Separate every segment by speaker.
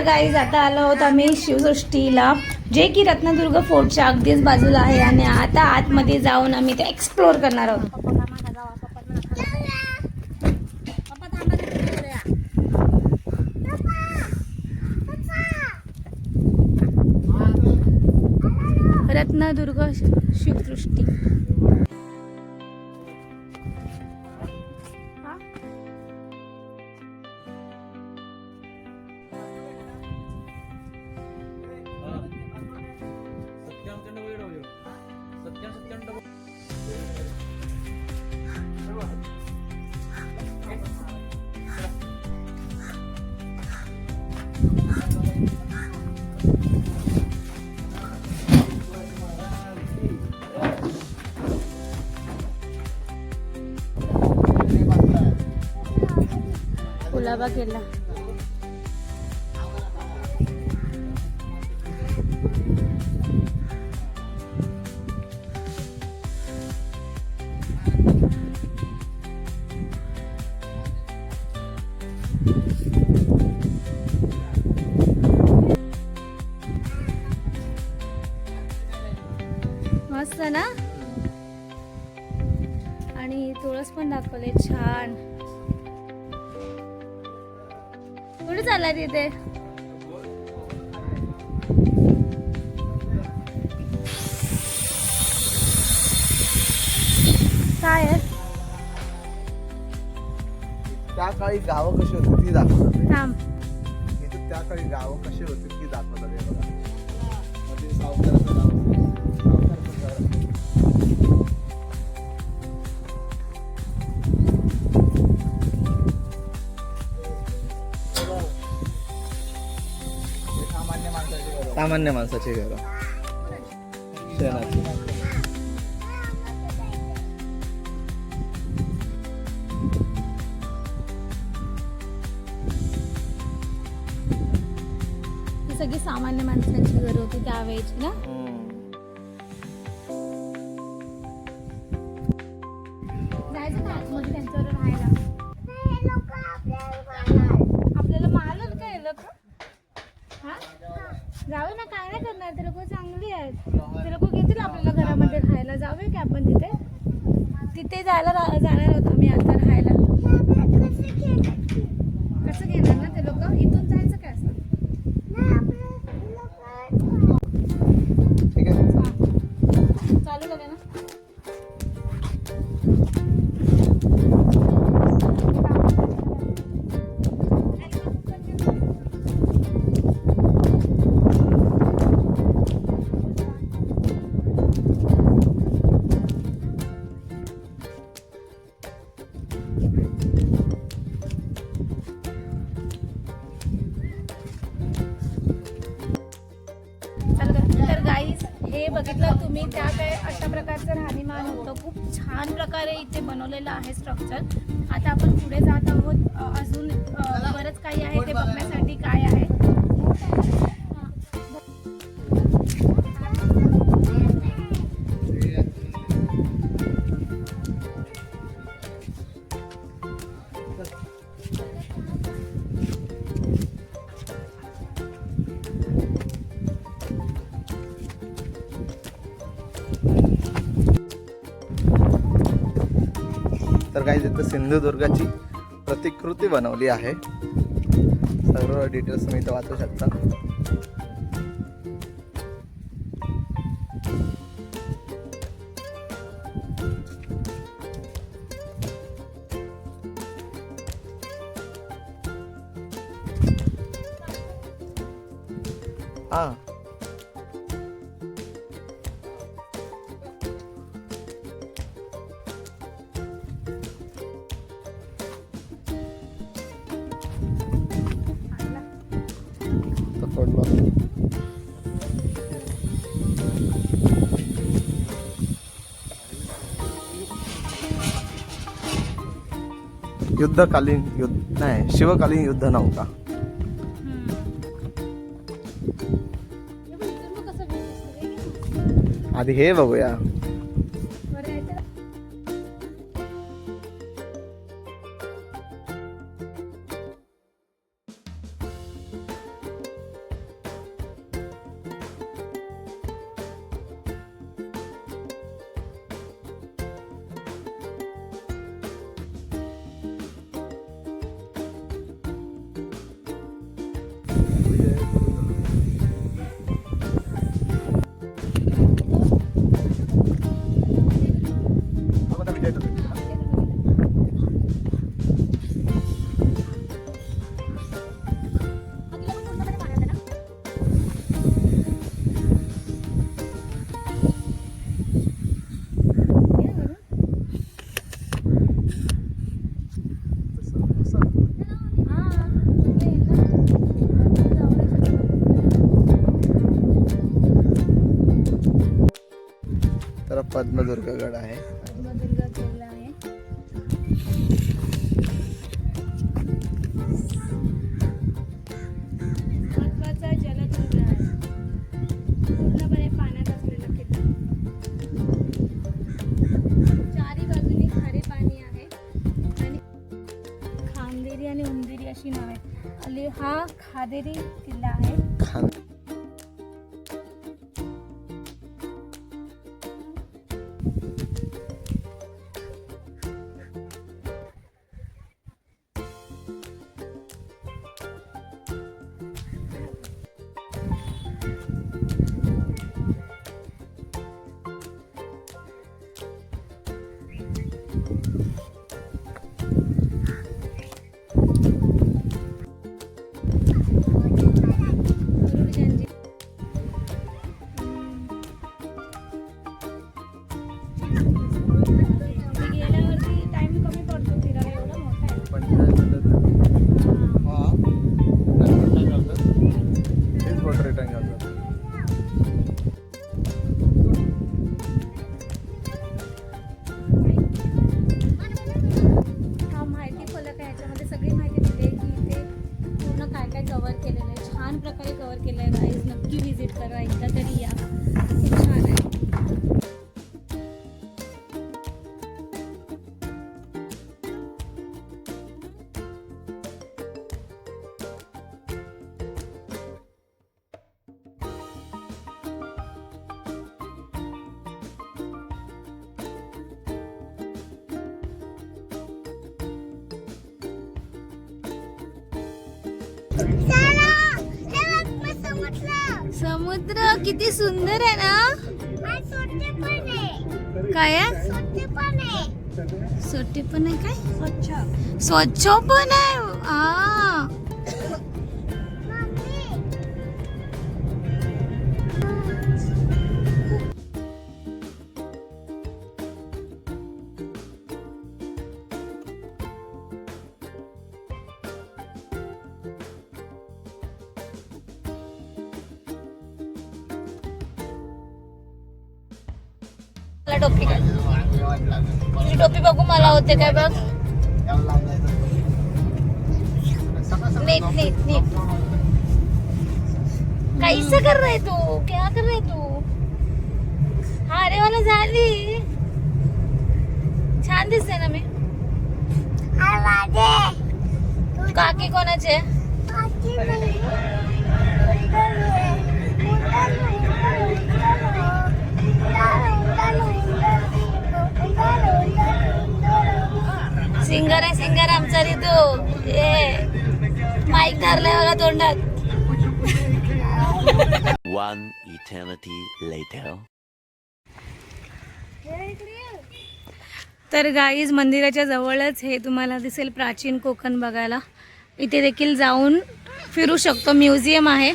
Speaker 1: Guys आता आलो आहोत आम्ही शिवसृष्टीला, जे की रत्नदुर्ग फोर्टच्या अगदीच बाजूला आहे. आणि आता आतमध्ये जाऊन आम्ही ते एक्सप्लोर करणार आहोत. रत्नदुर्ग शिवसृष्टी. कुलाबा केला. मस्त ना. आणि तुळस पण दाखवले छान. कुठे चाललाय तिथे? काय आहे?
Speaker 2: त्या काळी गावं कशी होती ती दाखवतात.
Speaker 1: थांब.
Speaker 2: त्या काळी गावं कशी होती ती दाखवतात. हे बघा, मध्ये सावकाराचं गाव असेल, सावकाराचं घर असेल. सामान्य माणसाची घरं, शहराची.
Speaker 1: सगळी सामान्य माणसांची घर होती त्यावेळेची ना. जायचं ना आतमध्ये त्यांच्यावर राहायला. आपल्याला मारलं काय लोक? हा जाऊ ना, काय नाही करणार. ते लोक चांगली आहेत. ते लोक घेतील आपल्याला घरामध्ये राहायला. जाऊया की आपण तिथे तिथे जाणार आहोत आम्ही आता राहायला. कसं घेणार ना ते लोक? इथून जायचं काय असं?
Speaker 2: ठीक आहे,
Speaker 1: चालू करूया ना. तर गाईज हे बघितलं तुम्ही, त्या काय अशा प्रकारचं राहणीमान होतं. खूप छान प्रकारे इथे बनवलेलं आहे स्ट्रक्चर. आता आपण पुढे जात आहोत. अजून बरंच काही आहे ते बघण्यासाठी. काय आहे
Speaker 2: तर काही इथं सिंधुदुर्गाची प्रतिकृती बनवली आहे. सर्व डिटेल्स तुम्ही इथं वाचू शकता. हा युद्धकालीन युद्ध नाही, शिवकालीन युद्ध नौका. आधी हे बघूया. पद्मदुर्गगड आहे.
Speaker 1: पद्मदुर्ग किल्ला आहे. महत्वाचा जलदुर्ग आहे. पूर्णपणे पाण्यात असलेला किल्ला. चारी बाजूनी खारे पाणी आहे आणि खांदेरी आणि उंदेरी अशी नाव आहे. हा खादेरी किल्ला आहे. कव्हर केलेलं आहे, छान प्रकारे कव्हर केलं आहे. गाईज नक्की विजिट करा, एकदा तरी या, खूप छान आहे. समुद्र किती सुंदर आहे ना. काय आहे? सोटे पण आहे. काय स्वच्छ पण आहे. टोपी काय तुझी टोपी बघू मला होते काय बघ. नीट नीट नीट. कैसे कर रहे तू, क्या कर रहे तू. हा अरे मला झाली छान दिसते ना मी. काकी कोणाचे. सिंगर आहे सिंगर आमचा ऋतू. माईक धरलाय बघा तोंडात.
Speaker 3: One eternity later.
Speaker 1: तर गाईज मंदिराच्या जवळच हे तुम्हाला दिसेल प्राचीन कोकण बघायला. इथे देखील जाऊन फिरू शकतो. म्युझियम आहे.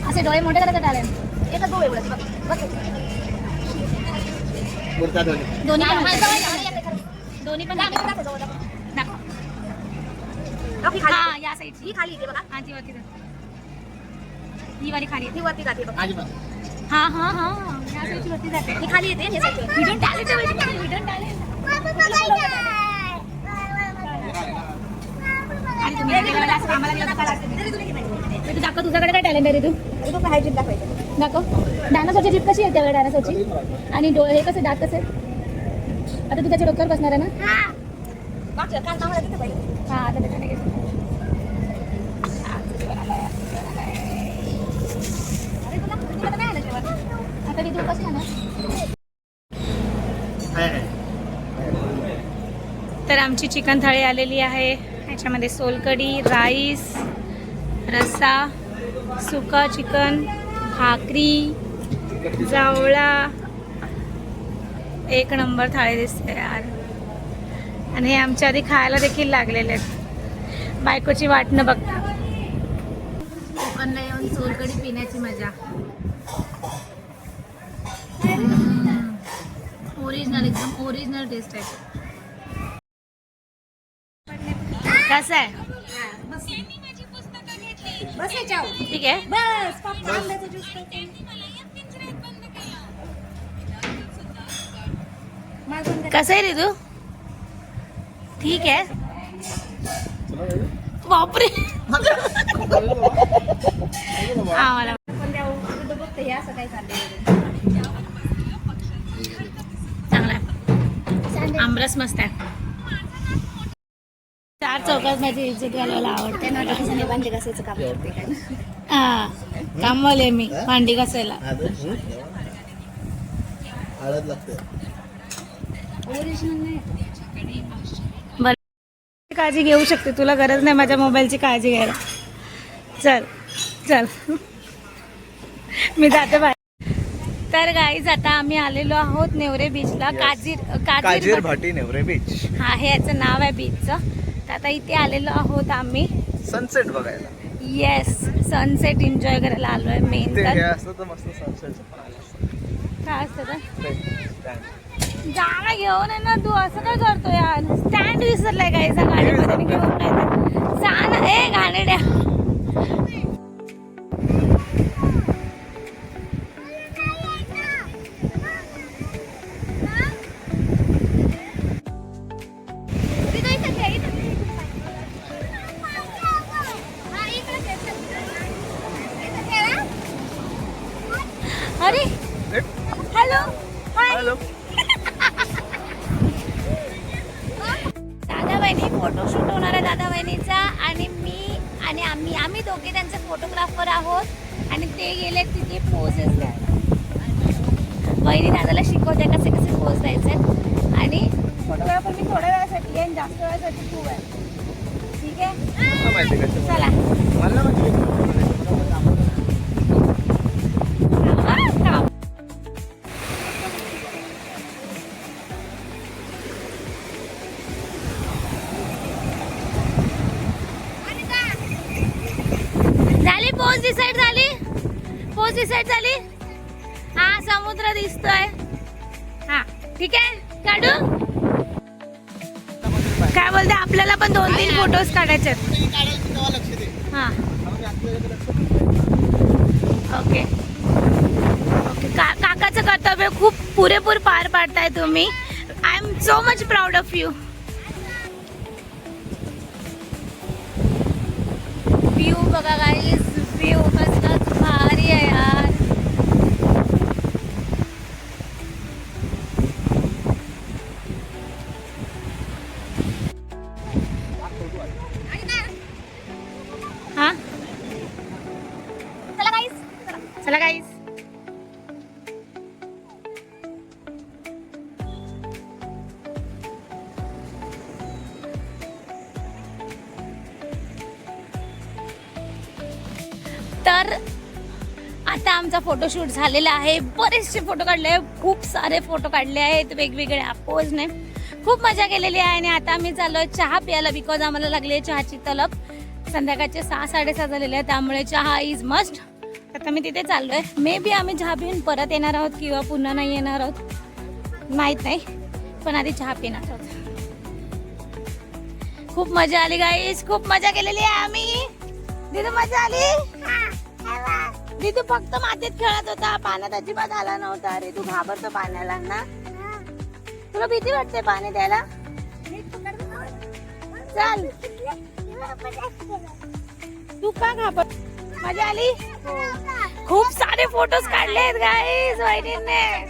Speaker 1: असे डोळे मोठे करायचं टॅलेंट. एकच डोळे एवढं दोन्ही पण हा या साईड ही खाली येते बघा. हा ती वरती ही वाली खाली येते. वरती जाते बघा. हा हा हा या साईडची वरती जाते. ही खाली येते. हे साईड हिडन टॅलेंट आहे. Hidden talent. आणि तुम्ही आम्हाला तू दाखव तुझ्याकडे काय टॅलेंट आहे रे. तू काय जीप दाखवायचं दाखव. डायनासोरची जीप कशी येते डायनासोरची. आणि हे कसे दात कसे. आता तू त्याच्या डोक्यावर बसणार आहे ना. हा आता त्याच्याने आता ती तू कशी आहे ना. तर आमची चिकन थाळी आलेली आहे. ह्याच्यामध्ये सोलकढी, राईस, रस्सा, सुका चिकन, भाकरी, जावळा. एक नंबर थाळी दिसते यार. आणि हे आमच्या आधी खायला देखील लागलेले आहेत. बायकोची वाट न बघता कोकणला येऊन सोलकढी पिण्याची मजा. ओरिजिनल एकदम ओरिजिनल टेस्ट आहे. कसं आहे. बस याच्यावर.
Speaker 4: ठीक आहे.
Speaker 1: बस पप्पा आंब्याचा ज्यूस करते. मला पण दे.
Speaker 4: कसं आहे रितू? ठीक आहे. बापरे आम्हाला
Speaker 1: पण द्या, उद्या बघते हे असं काय चाललंय.
Speaker 4: चांगला आहे. आमरस मस्त आहे. 4 चौकात माझी इज्जत घालायला आवडते.
Speaker 1: त्यांना वाटतं भांडी घासायचं काम करते काय.
Speaker 4: हा कामवाले मी भांडी घासायला.
Speaker 2: हळद लागते.
Speaker 1: ओरिजिनल नाही.
Speaker 4: बरं काळजी घेऊ शकते, तुला गरज नाही माझ्या मोबाईलची काळजी घ्यायला. चल चल मी जाते बाहेर. तर गाईज आता आम्ही आलेलो आहोत नेवरे बीचला.
Speaker 2: काजीर भाटी नेवरे बीच.
Speaker 4: हा हे याचं नाव आहे बीचचं. तर आता इथे आलेलो आहोत आम्ही
Speaker 2: सनसेट बघायला.
Speaker 4: येस सनसेट एन्जॉय करायला आलो आहे. मेन
Speaker 2: ते हे
Speaker 4: तर
Speaker 2: असतं तर मस्त सनसेट
Speaker 4: काय असतं तर जागा घेऊन आहे ना तू असं काय करतो यार. स्टँड विसरलाय काय गाडीमध्ये घेऊन नाही जा ना. ए घाणेड्या अरे हॅलो हाय
Speaker 2: हॅलो.
Speaker 4: दादा बहिणी फोटोशूट होणार आहे दादा बहिणीचा. आणि मी आणि आम्ही दोघे त्यांचे फोटोग्राफर आहोत. आणि ते गेले तिथे पोजेस द्यायला. बहिणी दादाला शिकवते कसे कसे पोज द्यायचे. आणि फोटोग्राफर मी थोड्या वेळासाठी आहे, जास्त वेळासाठी तू आहे. ठीक आहे
Speaker 2: माहिती का
Speaker 4: चला.
Speaker 2: मला माहिती.
Speaker 4: झाली पोज डिसाईड झाली. पोज डिसाईड झाली. हा समुद्र दिसतोय. हा ठीक आहे काढू. काय बोलते आपल्याला पण 2-3 फोटोज काढायचे हा ओके ओके. काकाचं कर्तव्य खूप पुरेपूर पार पाडताय तुम्ही. I am so much proud of you. View बघा गाईज. व्ह्यू कसला भारी आहे यार. हा चला गाईज. चला गाईज. तर आता आमचा फोटोशूट झालेला आहे. बरेचसे फोटो काढले आहे. खूप सारे फोटो काढले आहेत वेगवेगळ्या पोजने. खूप मजा केलेली आहे. आणि आता आम्ही चाललोय चहा प्यायला. बिकॉज आम्हाला लागली आहे चहाची तलब. संध्याकाळचे 6-6:30 झालेले आहे. त्यामुळे चहा इज मस्ट. आता मी तिथे चाललोय. मे बी आम्ही चहा पिऊन परत येणार आहोत किंवा पुन्हा नाही येणार आहोत माहीत नाही. पण आधी चहा पिणार आहोत. खूप मजा आली गाईज. खूप मजा केलेली आहे आम्ही. दिदू मजा आली. रितू फक्त मातीत खेळत होता. पाण्यात अजिबात आला नव्हता. रितू घाबरतो पाण्याला ना. तुला भीती वाटते पाणी द्यायला. चल तू का घाबर. मजा आली. खूप सारे फोटोज काढलेत गाईज वहिनीने.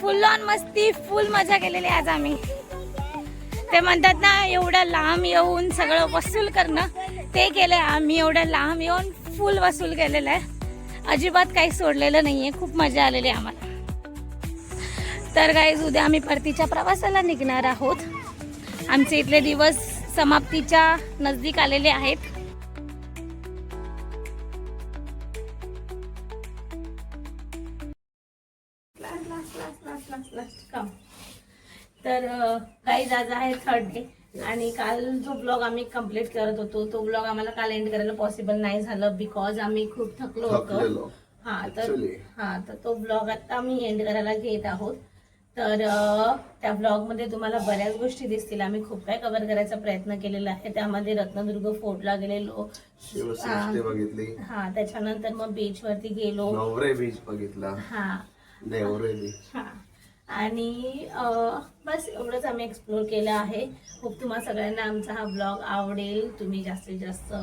Speaker 4: फुल ऑन मस्ती फुल मजा केलेली आज आम्ही. ते म्हणतात ना एवढ्या लांब येऊन सगळं वसूल करणं ते केलंय आम्ही. एवढ्या लांब येऊन फुल वसूल केलेलं आहे. अजिबात काही सोडलेलं नाहीये. खूप मजा आलेली आहे आम्हाला. तर गाईज उद्या आम्ही परतीच्या प्रवासाला निघणार आहोत. आमचे इथले दिवस समाप्तीच्या नजदीक आलेले आहेत. तर गाईज आज आहे 3rd डे. आणि काल जो ब्लॉग आम्ही कंप्लीट करत होतो तो ब्लॉग आम्हाला काल एंड करायला पॉसिबल नाही झालं. बिकॉज आम्ही खूप थकलो होतो. तर तो ब्लॉग आता आम्ही एंड करायला घेत आहोत. तर त्या ब्लॉगमध्ये तुम्हाला बऱ्याच गोष्टी दिसतील. आम्ही खूप काय कव्हर करायचा प्रयत्न केलेला आहे. त्यामध्ये रत्नदुर्ग फोर्टला गेलेलो,
Speaker 2: शिवसृष्टी बघितली,
Speaker 4: हा त्याच्यानंतर मग बीच वरती गेलो,
Speaker 2: नवरे बीच बघितला,
Speaker 4: हा
Speaker 2: नेवरे बीच.
Speaker 4: हा आणि बस एवढंच आम्ही एक्सप्लोर केलं आहे. खूप तुम्हा सगळ्यांना आमचा हा ब्लॉग आवडेल. तुम्ही जास्तीत जास्त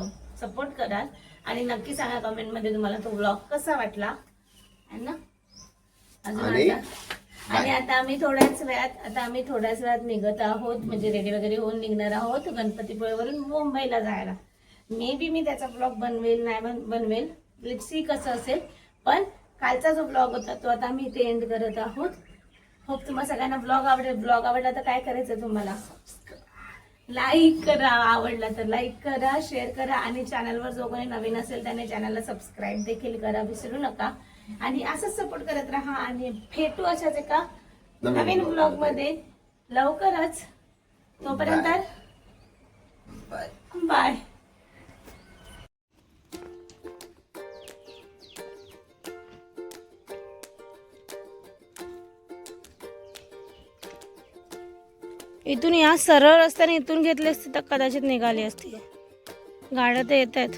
Speaker 4: सपोर्ट कराल आणि नक्की सांगा कमेंटमध्ये तुम्हाला तो ब्लॉग कसा वाटला है ना. अजून आणि आता आम्ही थोड्याच वेळात निघत आहोत, म्हणजे रेडी वगैरे होऊन निघणार आहोत गणपतीपुळेवरून मुंबईला जायला. मे बी मी त्याचा ब्लॉग बनवेल नाही बनवेल, लेट्स सी कसं असेल. पण कालचा जो ब्लॉग होता तो आता आम्ही इथे एंड करत आहोत. होप तुम्हाला सगळ्यांना ब्लॉग आवडेल. ब्लॉग आवडला तर काय करायचं तुम्हाला, लाईक करा, आवडला तर लाईक करा, शेअर करा आणि चॅनलवर जो कोणी नवीन असेल त्याने चॅनलला सबस्क्राईब देखील करा, विसरू नका. आणि असंच सपोर्ट करत राहा आणि भेटू अशाच एका नवीन ब्लॉग मध्ये लवकरच. तोपर्यंत बाय. इथून या सरळ रस्त्याने इथून घेतली असती तर कदाचित निघाली असती. गाड्या तर येत आहेत.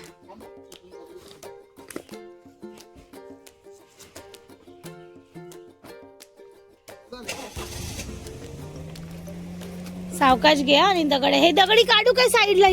Speaker 4: सावकाश घ्या आणि दगड, हे दगडी काढू काय साईडला.